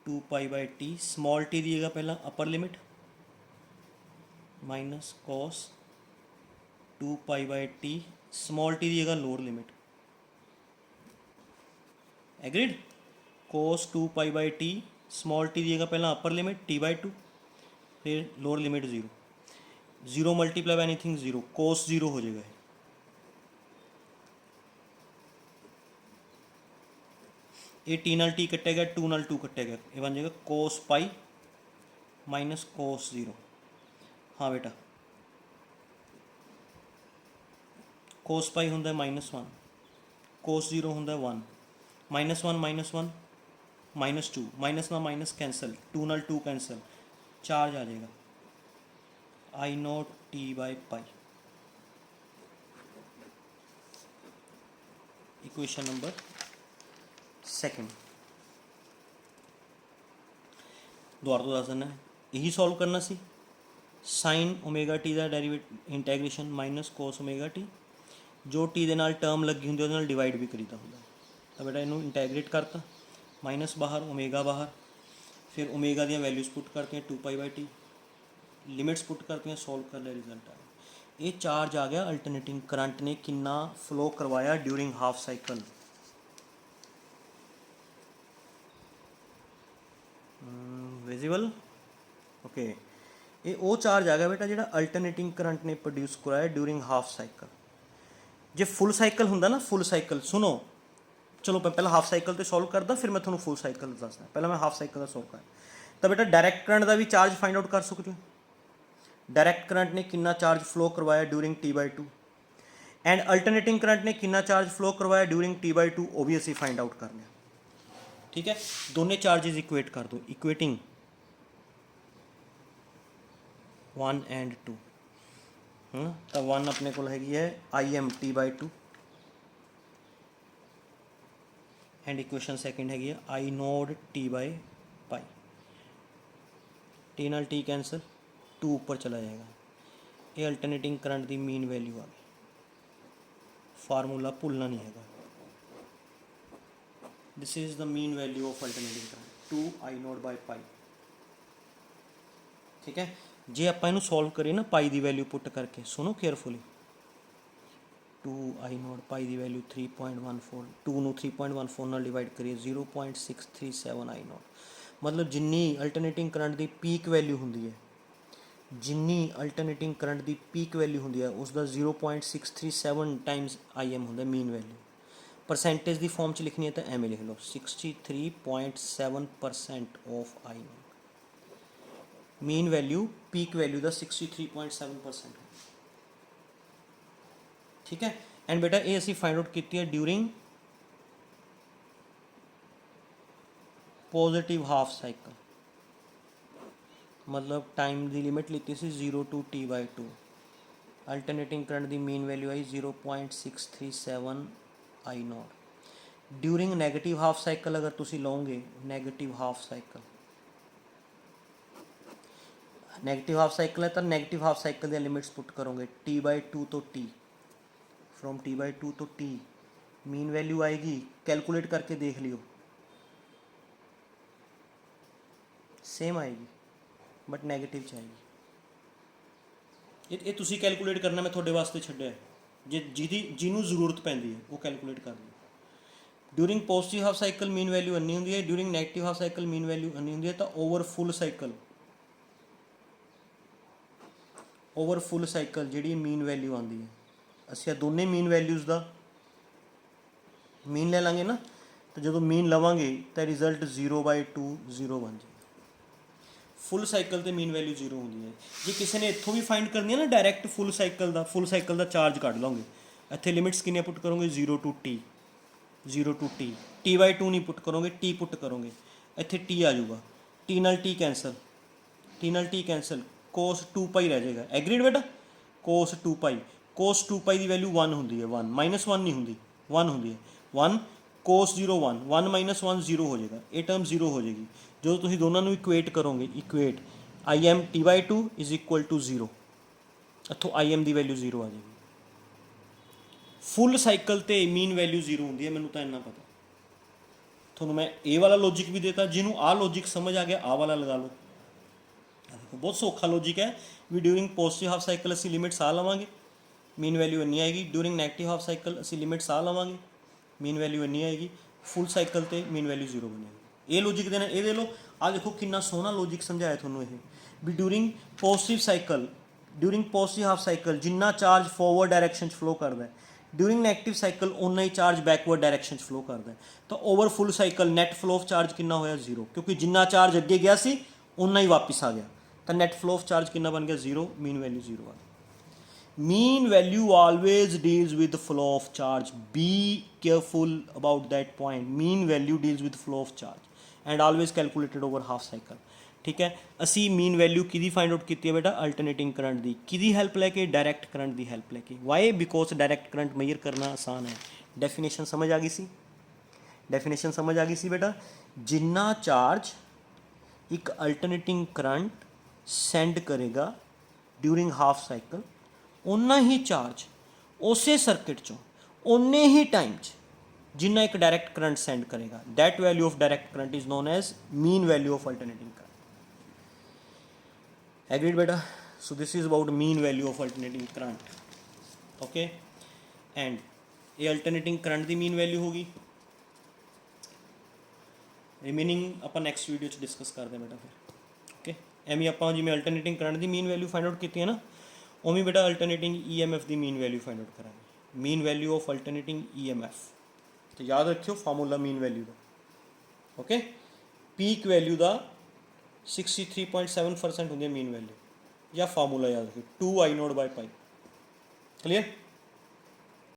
2π/t स्मॉल टी दिएगा पहला upper limit minus cos 2π/t small t दिएगा lower limit. Agreed? cos 2π/t small t दिएगा पहला अपर लिमिट t/2, फिर lower limit 0, 0 multiply by anything 0, cos 0 हो जाएगा। ये टी नाल टी कटेगा, 2 नाल 2 कटेगा, ये बन जाएगा cos π माइनस cos 0। हाँ बेटा, cos π होंगे -1, cos 0 होंगे 1, -1 -1 -2, माइनस ना माइनस कैंसल, 2 नाल 2 कैंसल, चार्ज आ जाएगा I0 t/π। Equation number second दोबारा तो दस देना है, यही सॉल्व करना सी। साइन ओमेगा टी का derivative integration minus cos omega t, जो टी दे नाल टर्म लगी होंगी उहदे नाल डिवाइड भी करीदा होंदा। तो बेटा इनू इंटैग्रेट करता, माइनस बाहर ओमेगा बाहर, फिर ओमेगा दी वैल्यूज़ पुट करते हैं 2π/t, लिमिट्स पुट करते हैं, सॉल्व कर लिया, रिजल्ट आया। ये चार्ज आ गया अल्टरनेटिंग करंट ने कितना फ्लो करवाया during half cycle. Visible? Okay, ये वो चार्ज आ गया बेटा जिहड़ा अल्टरनेटिंग करंट ने प्रोड्यूस कराया ड्यूरिंग हाफ साइकिल। जे फुल साइकिल हुंदा ना, फुल साइकिल सुनो, चलो मैं पहला हाफ साइकिल तो सॉल्व करदा, फिर मैं थोड़ा फुल साइकिल दसदा। पहला मैं हाफ साइकिल का सॉल्व कर, तो बेटा डायरैक्ट करंट का भी चार्ज फाइंड आउट कर सकते हो। डायरैक्ट करंट ने कितना चार्ज फ्लो करवाया during t/2, and alternating current ने कितना चार्ज फ्लो करवाया ड्यूरिंग t/2, वो भी असीं फाइंड आउट करना। ठीक है, दोनों चार्जेस इक्वेट कर दो, इक्वेटिंग 1 एंड 2। तो 1 अपने को हैगी है Im t/2, and equation second हैगी है I0 t/π। टी नाल टी कैंसल, 2 ऊपर चला जाएगा। ये अल्टरनेटिंग करंट की मीन वैल्यू आ गई, फार्मूला भूलना नहीं है। This is the mean value of alternating current 2I0/π। ठीक है, जे आप इनू सॉल्व करिए ना पाई की वैल्यू पुट करके, सुनो केयरफुली, 2I0 पाई की वैल्यू 3.14, 2 नू 3.14 नाल डिवाइड करिए 0.637 I0, मतलब जिन्नी अल्टरनेटिंग करंट की पीक वैल्यू होंगी है, जिन्नी अल्टरनेटिंग करंट की पीक वैल्यू होंगी है उसका 0.637 टाइम्स IM होंगे मीन वैल्यू। परसेंटेज की फॉर्म च लिखनी है तो एवं लिख लो 63.7% of I0। Mean value peak value का 63.7%। ठीक है, एंड बेटा ये असी फाइंड आउट की है ड्यूरिंग पॉजिटिव हाफ साइकिल, मतलब टाइम की लिमिट लीती सी 0 to t/2। अल्टरनेटिंग करंट की मीन वैल्यू आई 0.637 I0। During negative half cycle अगर तुसी लोगे, negative half cycle, negative half cycle है तो नैगेटिव हाफ साइकिल दी लिमिट्स पुट करोगे t/2 to t, from t/2 to t mean value आएगी, कैलकुलेट करके देख लियो, सेम आएगी बट नैगेटिव चाहिए। ये तुसी कैलकुलेट करना, मैं थोड़े वास्ते छड्डिया, जे जिन्हों जरूरत पैंदी है वो कैलकुलेट कर लो। During positive half cycle mean value अन्नी होंगी है, during negative half cycle mean value अन्नी होंगी है, तो ओवर फुल साइकिल जी मीन वैल्यू आती है, असीं दोनों मीन वैल्यूज़ का मीन ले लाँगे ना, तो जो मीन लवांगे तो रिजल्ट 0/2 0 बन जाए। फुल साइकिल तो मीन वैल्यू 0 होंगी है। जे किसी ने इत्थों भी फाइंड करनी है ना डायरैक्ट फुल साइकिल का चार्ज कढ़ लोगे, इत्थे लिमिट्स किन्ने पुट करोगे 0 to t, t/2 नहीं पुट करोगे, टी पुट करोगे, इत्थे टी आ जाऊगा, टी नाल टी कैंसल, cos 2π रह जाएगा। एग्रीड बेटा, cos 2π की वैल्यू 1 होंगी है, 1 -1 नहीं होंगी, 1 होंगी है, 1 cos 0 1, 1 - 1 0 हो जाएगा, ये टर्म 0 हो जाएगी। जो तुम दोनों इक्वेट करोगे, equate I M T by two is equal to zero, ਇੱਥੋਂ आई एम ਦੀ ਵੈਲਿਊ ਜ਼ੀਰੋ ਆ ਜਾਏਗੀ। ਫੁੱਲ ਸਾਈਕਲ ਤੇ ਮੀਨ ਵੈਲਿਊ ਜ਼ੀਰੋ ਹੁੰਦੀ ਹੈ, ਮੈਨੂੰ ਤਾਂ ਇੰਨਾ ਪਤਾ। ਤੁਹਾਨੂੰ ਮੈਂ ਇਹ ਵਾਲਾ ਲੌਜਿਕ ਵੀ ਦੇਤਾ, ਜਿਹਨੂੰ ਆਹ ਲੌਜਿਕ ਸਮਝ ਆ ਗਿਆ ਆਹ ਵਾਲਾ ਲਗਾ ਲਓ। ਬਹੁਤ ਸੌਖਾ ਲੌਜਿਕ ਹੈ ਵੀ ਡਿਊਰਿੰਗ ਪੋਜ਼ਿਟਿਵ ਹਾਫ ਸਾਈਕਲ ਅਸੀਂ ਲਿਮਿਟਸ ਆ ਲਵਾਂਗੇ, ਮੀਨ ਵੈਲਿਊ ਇੰਨੀ ਆਏਗੀ। ਡਿਊਰਿੰਗ ਨੈਗੇਟਿਵ ਹਾਫ ਸਾਈਕਲ ਅਸੀਂ ਲਿਮਿਟਸ ਆ ਲਵਾਂਗੇ, ਮੀਨ ਵੈਲਿਊ ਇੰਨੀ ਆਏਗੀ। ਫੁੱਲ ਸਾਈਕਲ ਤੇ ਮੀਨ ਵੈਲਿਊ ਜ਼ੀਰੋ ਬਣੇਗੀ। ਇਹ ਲੌਜਿਕ ਦੇਣਾ, ਇਹ ਦੇ ਲਓ। ਆਹ ਦੇਖੋ ਕਿੰਨਾ ਸੋਹਣਾ ਲੌਜਿਕ ਸਮਝਾਇਆ ਤੁਹਾਨੂੰ ਇਹ ਵੀ during positive cycle, during positive half cycle ਜਿੰਨਾ ਚਾਰਜ ਫੋਰਵਰਡ ਡਾਇਰੈਕਸ਼ਨ 'ਚ ਫਲੋ ਕਰਦਾ ਹੈ, ਡਿਊਰਿੰਗ ਨੈਗੇਟਿਵ ਸਾਈਕਲ ਉਨਾ ਹੀ ਚਾਰਜ ਬੈਕਵਰਡ ਡਾਇਰੈਕਸ਼ਨ 'ਚ ਫਲੋ ਕਰਦਾ ਹੈ। ਤਾਂ over full cycle net flow of charge ਕਿੰਨਾ ਹੋਇਆ? ਜ਼ੀਰੋ, ਕਿਉਂਕਿ ਜਿੰਨਾ ਚਾਰਜ ਅੱਗੇ ਗਿਆ ਸੀ ਉਨਾ ਹੀ ਵਾਪਿਸ ਆ ਗਿਆ। ਤਾਂ ਨੈਟ ਫਲੋ ਆਫ ਚਾਰਜ ਕਿੰਨਾ ਬਣ ਗਿਆ? ਜ਼ੀਰੋ। ਮੀਨ ਵੈਲਿਊ ਜ਼ੀਰੋ ਆ ਗਈ। Mean value always deals with flow of charge, be careful about that point. Mean value deals with flow of charge and always calculated over half cycle. ਠੀਕ ਹੈ, ਅਸੀਂ ਮੀਨ ਵੈਲਿਊ ਕਿਹਦੀ ਫਾਈਂਡ ਆਊਟ ਕੀਤੀ ਹੈ ਬੇਟਾ? ਅਲਟਰਨੇਟਿੰਗ ਕਰੰਟ ਦੀ। ਕਿਹਦੀ ਹੈਲਪ ਲੈ ਕੇ? ਡਾਇਰੈਕਟ ਕਰੰਟ ਦੀ ਹੈਲਪ ਲੈ ਕੇ। Why? Because direct current measure ਕਰਨਾ ਆਸਾਨ ਹੈ। ਡੈਫੀਨੇਸ਼ਨ ਸਮਝ ਆ ਗਈ ਸੀ? ਡੈਫੀਨੇਸ਼ਨ ਸਮਝ ਆ ਗਈ ਸੀ ਬੇਟਾ? ਜਿੰਨਾ ਚਾਰਜ ਇੱਕ ਅਲਟਰਨੇਟਿੰਗ ਕਰੰਟ ਸੈਂਡ ਕਰੇਗਾ ਡਿਊਰਿੰਗ ਹਾਫ ਸਾਈਕਲ, ਉਨਾ ਹੀ ਚਾਰਜ ਉਸੇ ਸਰਕਿਟ 'ਚੋਂ ਉਨੇ ਹੀ ਟਾਈਮ 'ਚ ਜਿੰਨਾ ਇੱਕ ਡਾਇਰੈਕਟ ਕਰੰਟ ਸੈਂਡ ਕਰੇਗਾ, that value of direct current is non as mean value of alternating current. Agreed beta? So this is about mean value of alternating current. Okay, and ये alternating current ਦੀ mean value होगी। remaining ਆਪਾਂ next video 'ਚ discuss ਕਰਦੇ ਹਾਂ ਬੇਟਾ ਫਿਰ। okay, ਐਵੇਂ ਆਪਾਂ ਜਿਵੇਂ alternating current ਦੀ mean value find out ਕੀਤੀ ਹੈ ਨਾ, ਉਵੇਂ ਬੇਟਾ alternating EMF ਦੀ mean value find out ਕਰਾਂਗੇ। mean value of alternating EMF ਤੇ ਯਾਦ ਰੱਖਿਓ ਫਾਰਮੂਲਾ mean value ਦਾ। okay, ਪੀਕ ਵੈਲਿਊ ਦਾ 63.7% ਹੁੰਦੀ ਹੈ ਮੀਨ ਵੈਲਿਊ, ਜਾਂ ਫਾਰਮੂਲਾ ਯਾਦ ਰੱਖਿਓ 2I0/π। ਕਲੀਅਰ?